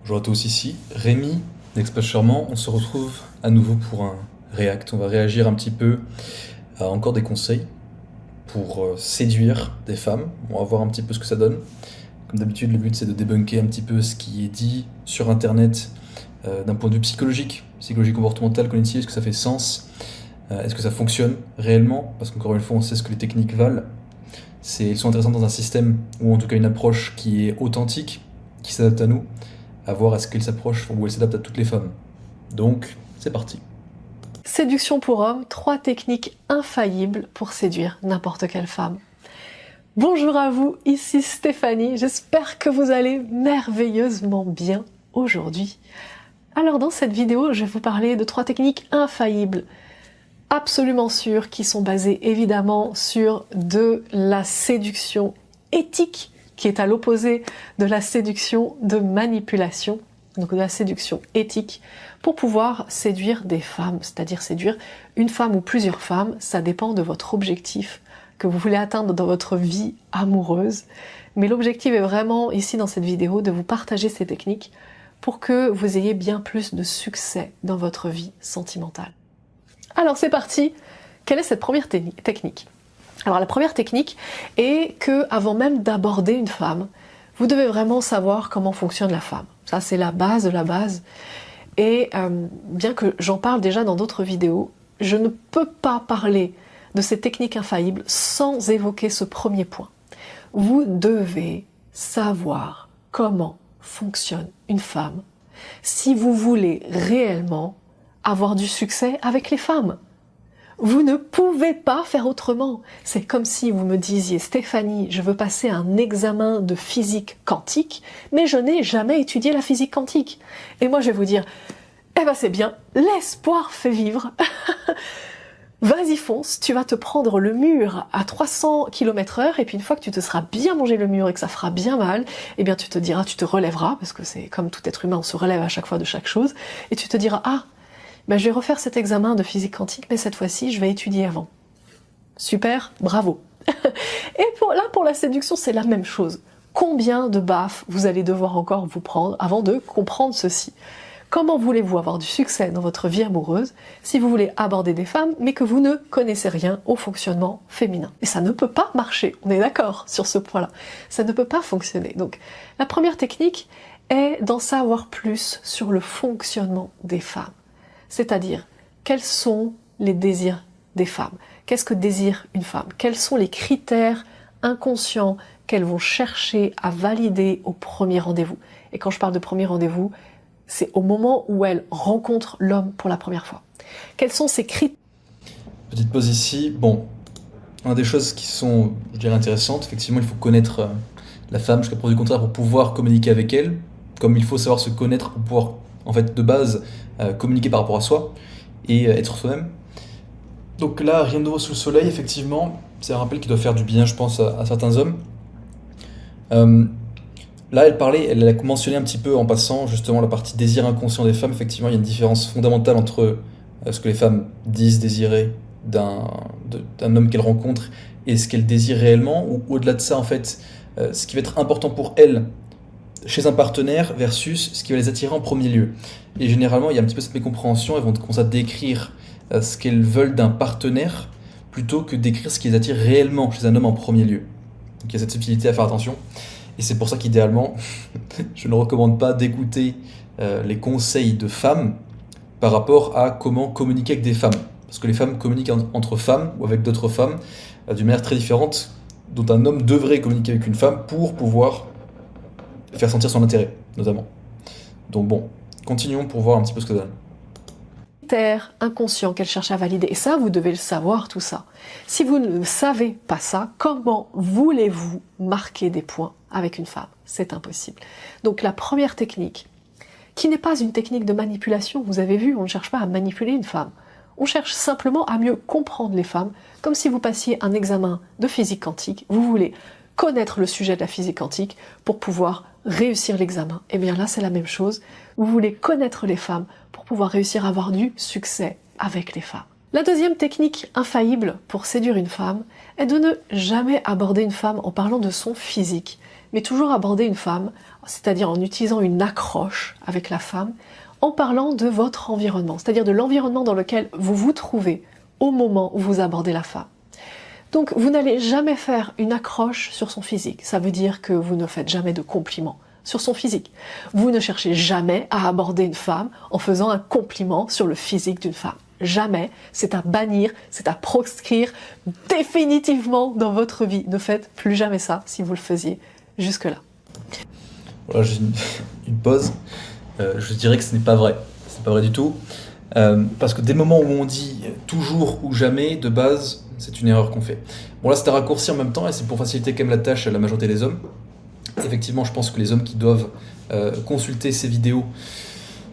Bonjour à tous, ici Rémi d'Expat Charmant. On se retrouve à nouveau pour un React. On va réagir un petit peu à encore des conseils pour séduire des femmes. On va voir un petit peu ce que ça donne. Comme d'habitude, le but c'est de débunker un petit peu ce qui est dit sur internet d'un point de vue psychologique, psychologie comportementale, cognitive. Est-ce que ça fait sens? Est-ce que ça fonctionne réellement? Parce qu'encore une fois, on sait ce que les techniques valent. Elles sont intéressantes dans un système ou en tout cas une approche qui est authentique, qui s'adapte à nous, à voir est-ce qu'elle s'approche ou elle s'adapte à toutes les femmes. Donc, c'est parti. Séduction pour hommes, 3 techniques infaillibles pour séduire n'importe quelle femme. Bonjour à vous, ici Stéphanie, j'espère que vous allez merveilleusement bien aujourd'hui. Alors dans cette vidéo, je vais vous parler de 3 techniques infaillibles, absolument sûres, qui sont basées évidemment sur de la séduction éthique, qui est à l'opposé de la séduction de manipulation, donc de la séduction éthique, pour pouvoir séduire des femmes, c'est-à-dire séduire une femme ou plusieurs femmes, ça dépend de votre objectif que vous voulez atteindre dans votre vie amoureuse. Mais l'objectif est vraiment, ici dans cette vidéo, de vous partager ces techniques pour que vous ayez bien plus de succès dans votre vie sentimentale. Alors c'est parti, quelle est cette première technique ? Alors la première technique est que, avant même d'aborder une femme, vous devez vraiment savoir comment fonctionne la femme. Ça c'est la base de la base. Et bien que j'en parle déjà dans d'autres vidéos, je ne peux pas parler de ces techniques infaillibles sans évoquer ce premier point. Vous devez savoir comment fonctionne une femme si vous voulez réellement avoir du succès avec les femmes. Vous ne pouvez pas faire autrement. C'est comme si vous me disiez « Stéphanie, je veux passer un examen de physique quantique, mais je n'ai jamais étudié la physique quantique. » Et moi je vais vous dire « Eh ben c'est bien, l'espoir fait vivre. Vas-y fonce, tu vas te prendre le mur à 300 km/h et puis une fois que tu te seras bien mangé le mur et que ça fera bien mal, eh bien tu te diras, tu te relèveras, parce que c'est comme tout être humain, on se relève à chaque fois de chaque chose, et tu te diras « Ah, ben, je vais refaire cet examen de physique quantique, mais cette fois-ci, je vais étudier avant. » Super, bravo. Et pour la séduction, c'est la même chose. Combien de baffes vous allez devoir encore vous prendre avant de comprendre ceci? Comment voulez-vous avoir du succès dans votre vie amoureuse si vous voulez aborder des femmes, mais que vous ne connaissez rien au fonctionnement féminin? Et ça ne peut pas marcher, on est d'accord sur ce point-là. Ça ne peut pas fonctionner. Donc, la première technique est d'en savoir plus sur le fonctionnement des femmes. C'est-à-dire, quels sont les désirs des femmes? Qu'est-ce que désire une femme? Quels sont les critères inconscients qu'elles vont chercher à valider au premier rendez-vous? Et quand je parle de premier rendez-vous, c'est au moment où elles rencontrent l'homme pour la première fois. Quels sont ces critères? Petite pause ici. Bon, une des choses qui sont, je dirais, intéressantes, effectivement, il faut connaître la femme jusqu'à preuve du contraire pour pouvoir communiquer avec elle, comme il faut savoir se connaître pour pouvoir, en fait, de base, communiquer par rapport à soi et être soi-même. Donc là, rien de nouveau sous le soleil, effectivement, c'est un rappel qui doit faire du bien, je pense, à certains hommes. Là, elle a mentionné un petit peu en passant justement la partie désir inconscient des femmes. Effectivement, il y a une différence fondamentale entre ce que les femmes disent désirer d'un homme qu'elles rencontrent et ce qu'elles désirent réellement, ou au-delà de ça, en fait, ce qui va être important pour elles chez un partenaire versus ce qui va les attirer en premier lieu. Et généralement, il y a un petit peu cette mécompréhension, elles vont commencer à décrire ce qu'elles veulent d'un partenaire plutôt que d'écrire ce qui les attire réellement chez un homme en premier lieu. Donc il y a cette subtilité à faire attention. Et c'est pour ça qu'idéalement, je ne recommande pas d'écouter les conseils de femmes par rapport à comment communiquer avec des femmes. Parce que les femmes communiquent entre femmes ou avec d'autres femmes d'une manière très différente dont un homme devrait communiquer avec une femme pour pouvoir faire sentir son intérêt, notamment. Donc bon, continuons pour voir un petit peu ce que ça donne. Critères inconscients qu'elle cherche à valider. Et ça, vous devez le savoir, tout ça. Si vous ne savez pas ça, comment voulez-vous marquer des points avec une femme? C'est impossible. Donc la première technique, qui n'est pas une technique de manipulation, vous avez vu, on ne cherche pas à manipuler une femme. On cherche simplement à mieux comprendre les femmes, comme si vous passiez un examen de physique quantique. Vous voulez connaître le sujet de la physique quantique pour pouvoir réussir l'examen. Et bien là, c'est la même chose. Vous voulez connaître les femmes pour pouvoir réussir à avoir du succès avec les femmes. La deuxième technique infaillible pour séduire une femme est de ne jamais aborder une femme en parlant de son physique, mais toujours aborder une femme, c'est-à-dire en utilisant une accroche avec la femme, en parlant de votre environnement, c'est-à-dire de l'environnement dans lequel vous vous trouvez au moment où vous abordez la femme. Donc vous n'allez jamais faire une accroche sur son physique, ça veut dire que vous ne faites jamais de compliments sur son physique. Vous ne cherchez jamais à aborder une femme en faisant un compliment sur le physique d'une femme. Jamais, c'est à bannir, c'est à proscrire définitivement dans votre vie. Ne faites plus jamais ça si vous le faisiez jusque-là. Voilà, j'ai une pause. Je dirais que ce n'est pas vrai. Ce n'est pas vrai du tout. Parce que dès le moment où on dit toujours ou jamais, de base, c'est une erreur qu'on fait. Bon là, c'est un raccourci en même temps et c'est pour faciliter quand même la tâche à la majorité des hommes. Effectivement, je pense que les hommes qui doivent consulter ces vidéos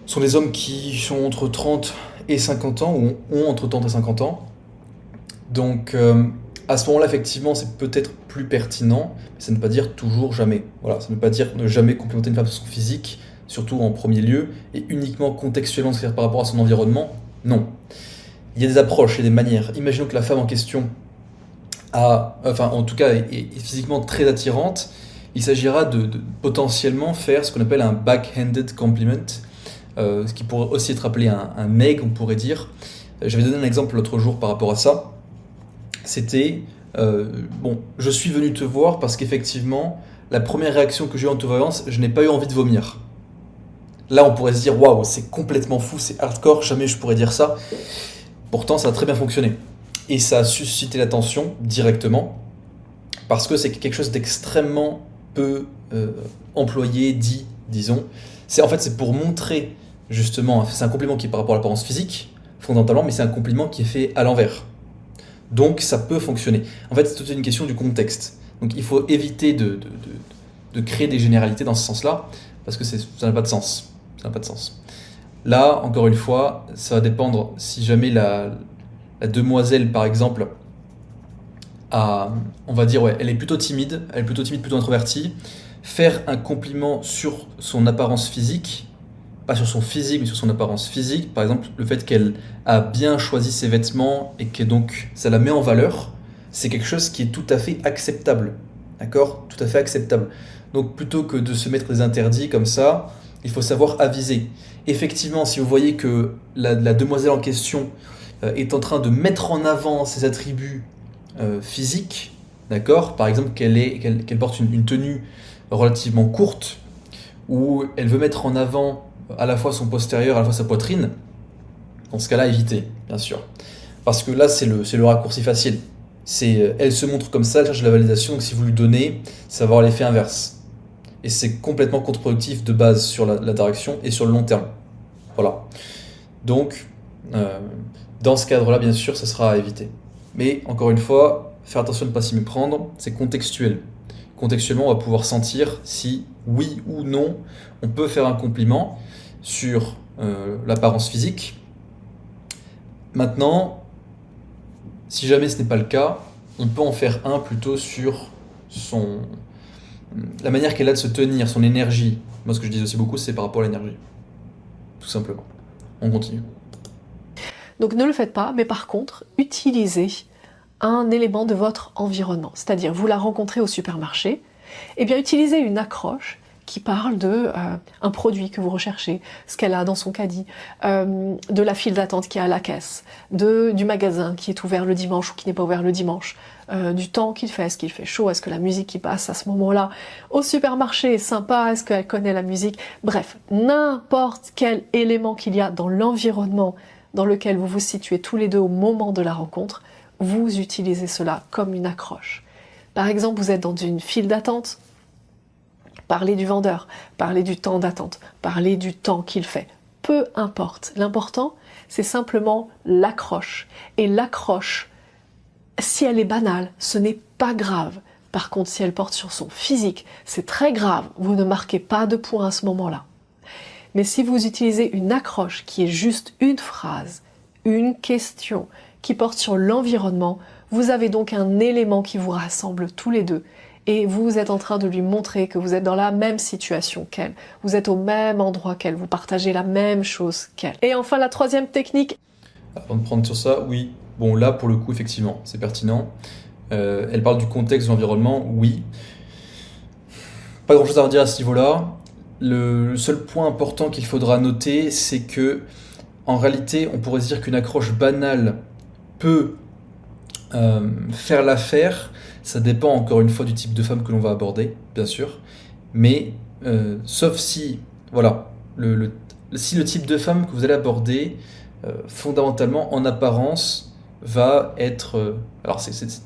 sont les hommes qui sont entre 30 et 50 ans, ou ont entre 30 et 50 ans. Donc, à ce moment-là, effectivement, c'est peut-être plus pertinent, mais ça ne veut pas dire toujours jamais. Voilà, ça ne veut pas dire ne jamais complimenter une femme sur son physique, surtout en premier lieu, et uniquement contextuellement, c'est-à-dire par rapport à son environnement. Non. Il y a des approches et des manières. Imaginons que la femme en question en tout cas, est physiquement très attirante. Il s'agira de potentiellement faire ce qu'on appelle un backhanded compliment, ce qui pourrait aussi être appelé un egg, on pourrait dire. J'avais donné un exemple l'autre jour par rapport à ça. C'était, je suis venu te voir parce qu'effectivement, la première réaction que j'ai eu en te voyant, je n'ai pas eu envie de vomir. Là, on pourrait se dire, waouh, c'est complètement fou, c'est hardcore, jamais je pourrais dire ça. Pourtant, ça a très bien fonctionné. Et ça a suscité l'attention directement, parce que c'est quelque chose d'extrêmement peu employé, disons. C'est pour montrer, justement, c'est un compliment qui est par rapport à l'apparence physique, fondamentalement, mais c'est un compliment qui est fait à l'envers. Donc ça peut fonctionner. En fait, c'est toute une question du contexte. Donc il faut éviter de créer des généralités dans ce sens-là, parce que ça n'a pas de sens. Ça n'a pas de sens. Là, encore une fois, ça va dépendre si jamais la demoiselle, par exemple, on va dire, ouais, elle est plutôt timide, plutôt introvertie. Faire un compliment sur son apparence physique, pas sur son physique, mais sur son apparence physique, par exemple, le fait qu'elle a bien choisi ses vêtements et que donc ça la met en valeur, c'est quelque chose qui est tout à fait acceptable. D'accord ? Tout à fait acceptable. Donc plutôt que de se mettre des interdits comme ça, il faut savoir aviser. Effectivement, si vous voyez que la demoiselle en question est en train de mettre en avant ses attributs physiques, d'accord ? Par exemple, qu'elle porte une tenue relativement courte, où elle veut mettre en avant à la fois son postérieur, à la fois sa poitrine, dans ce cas-là, évitez, bien sûr. Parce que là, c'est le raccourci facile. Elle se montre comme ça, elle cherche la validation, donc si vous lui donnez, ça va avoir l'effet inverse. Et c'est complètement contre-productif de base sur l'interaction et sur le long terme. Voilà. Donc, dans ce cadre-là, bien sûr, ça sera à éviter. Mais, encore une fois, faire attention de ne pas s'y méprendre, c'est contextuel. Contextuellement, on va pouvoir sentir si, oui ou non, on peut faire un compliment sur l'apparence physique. Maintenant, si jamais ce n'est pas le cas, on peut en faire un plutôt sur la manière qu'elle a de se tenir, son énergie. Moi, ce que je dis aussi beaucoup, c'est par rapport à l'énergie. Tout simplement. On continue. Donc ne le faites pas, mais par contre, utilisez un élément de votre environnement. C'est-à-dire, vous la rencontrez au supermarché, et bien utilisez une accroche qui parle de un produit que vous recherchez, ce qu'elle a dans son caddie, de la file d'attente qui est à la caisse, du magasin qui est ouvert le dimanche ou qui n'est pas ouvert le dimanche, du temps qu'il fait, est-ce qu'il fait chaud, est-ce que la musique qui passe à ce moment-là au supermarché est sympa, est-ce qu'elle connaît la musique, bref, n'importe quel élément qu'il y a dans l'environnement dans lequel vous vous situez tous les deux au moment de la rencontre, vous utilisez cela comme une accroche. Par exemple, vous êtes dans une file d'attente, parlez du vendeur, parlez du temps d'attente, parlez du temps qu'il fait. Peu importe. L'important, c'est simplement l'accroche. Et l'accroche, si elle est banale, ce n'est pas grave. Par contre, si elle porte sur son physique, c'est très grave. Vous ne marquez pas de point à ce moment-là. Mais si vous utilisez une accroche qui est juste une phrase, une question, qui porte sur l'environnement, vous avez donc un élément qui vous rassemble tous les deux. Et vous êtes en train de lui montrer que vous êtes dans la même situation qu'elle. Vous êtes au même endroit qu'elle. Vous partagez la même chose qu'elle. Et enfin, la troisième technique. Avant de prendre sur ça, oui. Bon, là, pour le coup, effectivement, c'est pertinent. Elle parle du contexte de l'environnement, oui. Pas grand-chose à redire à ce niveau-là. Le seul point important qu'il faudra noter, c'est que en réalité, on pourrait se dire qu'une accroche banale peut faire l'affaire. Ça dépend encore une fois du type de femme que l'on va aborder, bien sûr. Mais sauf si, voilà, si le type de femme que vous allez aborder, fondamentalement, en apparence, va être... alors c'est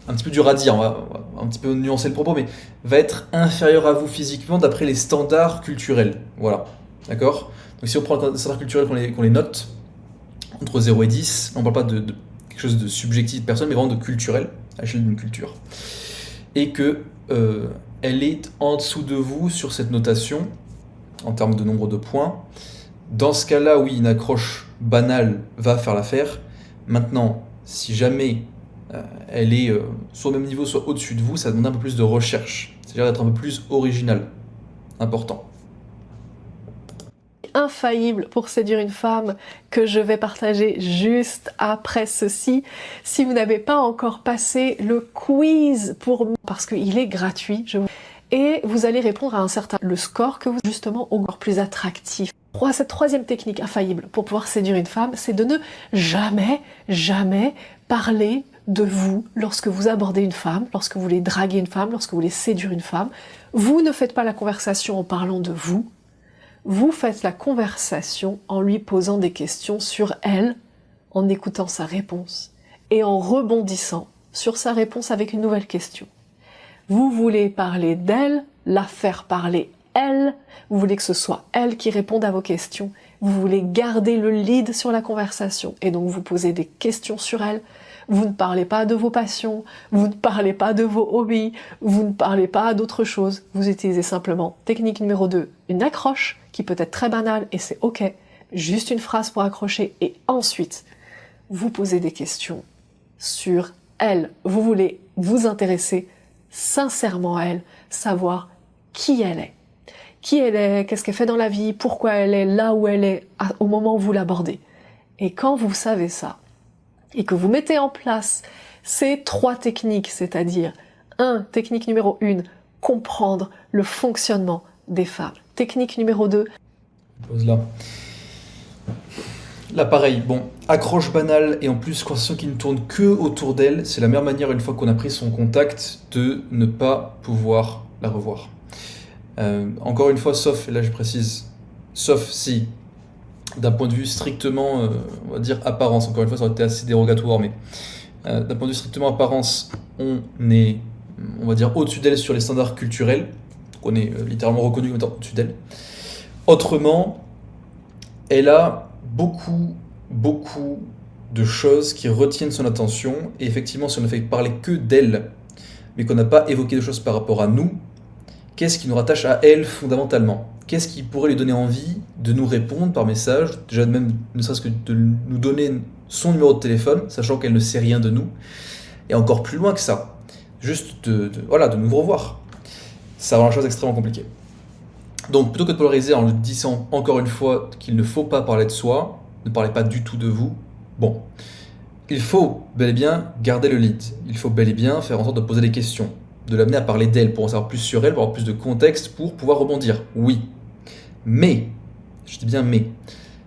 un petit peu dur à dire, on va un petit peu nuancer le propos, mais va être inférieur à vous physiquement d'après les standards culturels. Voilà, d'accord? Donc si on prend les standards culturels qu'on les note, entre 0 et 10, on ne parle pas de quelque chose de subjectif de personne, mais vraiment de culturel, à l'échelle d'une culture. Et que elle est en dessous de vous sur cette notation, en termes de nombre de points. Dans ce cas-là, oui, une accroche banale va faire l'affaire. Maintenant, si jamais elle est soit au même niveau, soit au-dessus de vous, ça demande un peu plus de recherche. C'est-à-dire d'être un peu plus original. Important. Infaillible pour séduire une femme que je vais partager juste après ceci. Si vous n'avez pas encore passé le quiz parce qu'il est gratuit, et vous allez répondre à le score que vous justement encore plus attractif. Cette troisième technique infaillible pour pouvoir séduire une femme, c'est de ne jamais parler de vous lorsque vous abordez une femme, lorsque vous voulez draguer une femme, lorsque vous voulez séduire une femme. Vous ne faites pas la conversation en parlant de vous. Vous faites la conversation en lui posant des questions sur elle, en écoutant sa réponse et en rebondissant sur sa réponse avec une nouvelle question. Vous voulez parler d'elle, la faire parler elle, vous voulez que ce soit elle qui réponde à vos questions, vous voulez garder le lead sur la conversation et donc vous posez des questions sur elle. Vous ne parlez pas de vos passions, vous ne parlez pas de vos hobbies, vous ne parlez pas d'autre chose. Vous utilisez simplement technique numéro 2, une accroche qui peut être très banale et c'est ok, juste une phrase pour accrocher et ensuite vous posez des questions sur elle. Vous voulez vous intéresser sincèrement à elle, savoir qui elle est. Qui elle est, qu'est-ce qu'elle fait dans la vie, pourquoi elle est là où elle est au moment où vous l'abordez. Et quand vous savez ça, et que vous mettez en place ces 3 techniques, c'est-à-dire technique numéro 1, comprendre le fonctionnement des femmes. Technique numéro 2. Pose là. Là pareil, bon, accroche banale et en plus conversation qui ne tourne que autour d'elle, c'est la meilleure manière une fois qu'on a pris son contact de ne pas pouvoir la revoir. Encore une fois, sauf, et là je précise, sauf si d'un point de vue strictement, on va dire apparence, encore une fois ça aurait été assez dérogatoire, mais d'un point de vue strictement apparence, on est, on va dire, au-dessus d'elle sur les standards culturels, donc on est littéralement reconnu comme étant au-dessus d'elle. Autrement, elle a beaucoup de choses qui retiennent son attention, et effectivement si on ne fait parler que d'elle, mais qu'on n'a pas évoqué de choses par rapport à nous, qu'est-ce qui nous rattache à elle fondamentalement? Qu'est-ce qui pourrait lui donner envie de nous répondre par message, déjà même ne serait-ce que de nous donner son numéro de téléphone, sachant qu'elle ne sait rien de nous, et encore plus loin que ça, juste de nous revoir. Ça rend la chose extrêmement compliquée. Donc plutôt que de polariser en lui disant encore une fois qu'il ne faut pas parler de soi, ne parlez pas du tout de vous, bon, il faut bel et bien garder le lead, il faut bel et bien faire en sorte de poser des questions, de l'amener à parler d'elle pour en savoir plus sur elle, pour avoir plus de contexte, pour pouvoir rebondir, oui. Mais, je dis bien mais,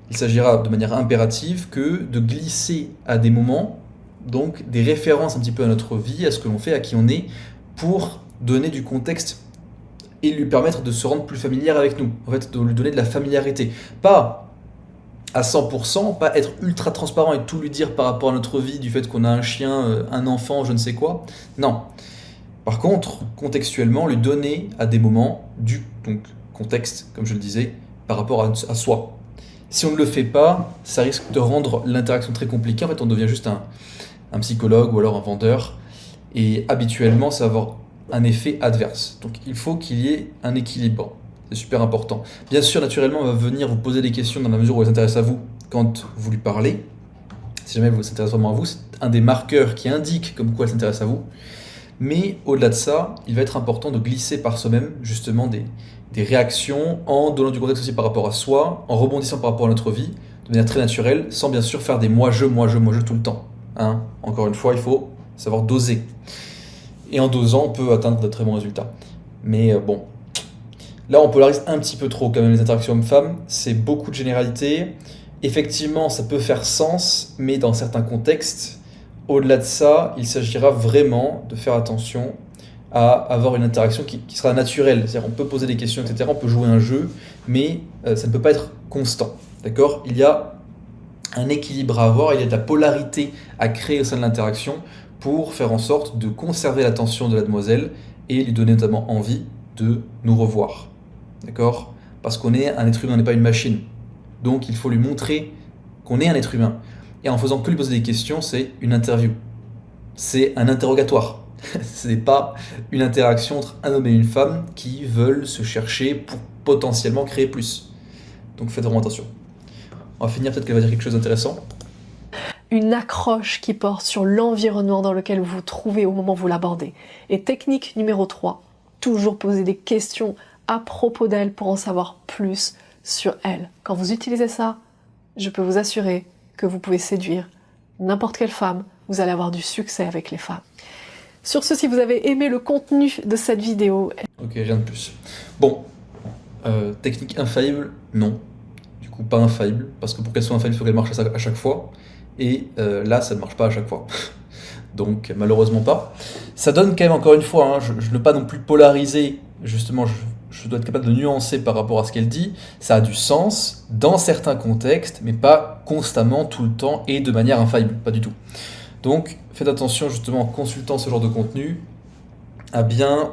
il s'agira de manière impérative que de glisser à des moments, donc des références un petit peu à notre vie, à ce que l'on fait, à qui on est, pour donner du contexte et lui permettre de se rendre plus familière avec nous, en fait de lui donner de la familiarité. Pas à 100%, pas être ultra transparent et tout lui dire par rapport à notre vie, du fait qu'on a un chien, un enfant, je ne sais quoi, non. Par contre, contextuellement, lui donner à des moments du contexte, comme je le disais, par rapport à soi. Si on ne le fait pas, ça risque de rendre l'interaction très compliquée. En fait, on devient juste un psychologue ou alors un vendeur. Et habituellement, ça va avoir un effet adverse. Donc, il faut qu'il y ait un équilibre. C'est super important. Bien sûr, naturellement, on va venir vous poser des questions dans la mesure où elle s'intéresse à vous quand vous lui parlez. Si jamais vous s'intéresse vraiment à vous, c'est un des marqueurs qui indique comme quoi elle s'intéresse à vous. Mais au-delà de ça, il va être important de glisser par soi-même justement des réactions en donnant du contexte aussi par rapport à soi, en rebondissant par rapport à notre vie, de manière très naturelle, sans bien sûr faire des moi-je tout le temps. Hein, encore une fois, il faut savoir doser. Et en dosant, on peut atteindre de très bons résultats. Mais bon, Là, on polarise un petit peu trop quand même les interactions hommes-femmes. C'est beaucoup de généralités. Effectivement, ça peut faire sens, mais dans certains contextes, au-delà de ça, il s'agira vraiment de faire attention à avoir une interaction qui sera naturelle. C'est-à-dire, on peut poser des questions, etc. On peut jouer un jeu, mais ça ne peut pas être constant. D'accord? Il y a un équilibre à avoir, il y a de la polarité à créer au sein de l'interaction pour faire en sorte de conserver l'attention de la demoiselle et lui donner notamment envie de nous revoir. D'accord? Parce qu'on est un être humain, on n'est pas une machine. Donc il faut lui montrer qu'on est un être humain. Et en faisant que lui poser des questions, c'est une interview. C'est un interrogatoire. Ce n'est pas une interaction entre un homme et une femme qui veulent se chercher pour potentiellement créer plus. Donc faites vraiment attention. On va finir, peut-être qu'elle va dire quelque chose d'intéressant. Une accroche qui porte sur l'environnement dans lequel vous vous trouvez au moment où vous l'abordez. Et technique numéro 3, toujours poser des questions à propos d'elle pour en savoir plus sur elle. Quand vous utilisez ça, je peux vous assurer que vous pouvez séduire n'importe quelle femme, vous allez avoir du succès avec les femmes. Sur ce, si vous avez aimé le contenu de cette vidéo... Ok, rien de plus. Bon, technique infaillible, non. Du coup, pas infaillible, parce que pour qu'elle soit infaillible, il faut qu'elle marche à chaque fois. Et là, ça ne marche pas à chaque fois. Donc, malheureusement pas. Ça donne quand même, encore une fois, hein, je ne veux pas non plus polariser, justement, je dois être capable de nuancer par rapport à ce qu'elle dit. Ça a du sens dans certains contextes, mais pas constamment, tout le temps, et de manière infaillible, pas du tout. Donc, faites attention, justement, en consultant ce genre de contenu, à bien,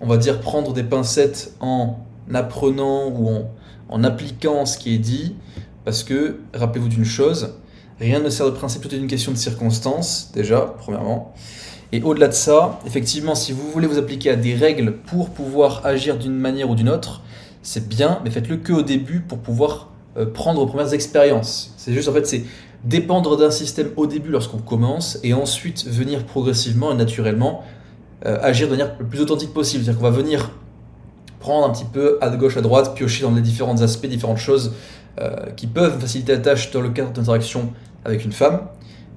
on va dire, prendre des pincettes en apprenant ou en appliquant ce qui est dit, parce que, rappelez-vous d'une chose, rien ne sert de principe, tout est une question de circonstance, déjà, premièrement. Et au-delà de ça, effectivement, si vous voulez vous appliquer à des règles pour pouvoir agir d'une manière ou d'une autre, c'est bien, mais faites-le que au début pour pouvoir prendre vos premières expériences. C'est juste, en fait, c'est dépendre d'un système au début lorsqu'on commence, et ensuite venir progressivement et naturellement agir de manière le plus authentique possible. C'est-à-dire qu'on va venir prendre un petit peu à gauche, à droite, piocher dans les différents aspects, différentes choses qui peuvent faciliter la tâche dans le cadre d'interaction avec une femme,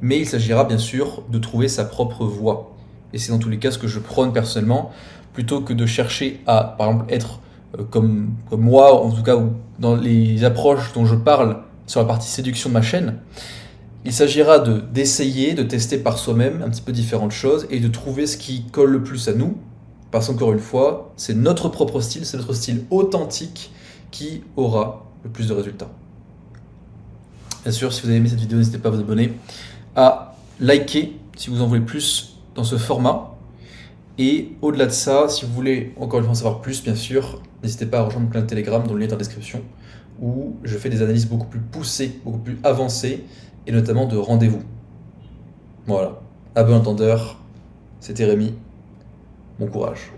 mais il s'agira bien sûr de trouver sa propre voie. Et c'est dans tous les cas ce que je prône personnellement, plutôt que de chercher à, par exemple, être comme moi, en tout cas dans les approches dont je parle sur la partie séduction de ma chaîne. Il s'agira d'essayer, de tester par soi-même un petit peu différentes choses et de trouver ce qui colle le plus à nous, parce qu'encore une fois, c'est notre propre style, c'est notre style authentique qui aura le plus de résultats. Bien sûr, si vous avez aimé cette vidéo, n'hésitez pas à vous abonner, à liker si vous en voulez plus dans ce format. Et au-delà de ça, si vous voulez encore une fois en savoir plus, bien sûr, n'hésitez pas à rejoindre mon canal Telegram dont le lien est en description, où je fais des analyses beaucoup plus poussées, beaucoup plus avancées, et notamment de rendez-vous. Voilà. À bon entendeur, c'était Rémi. Bon courage.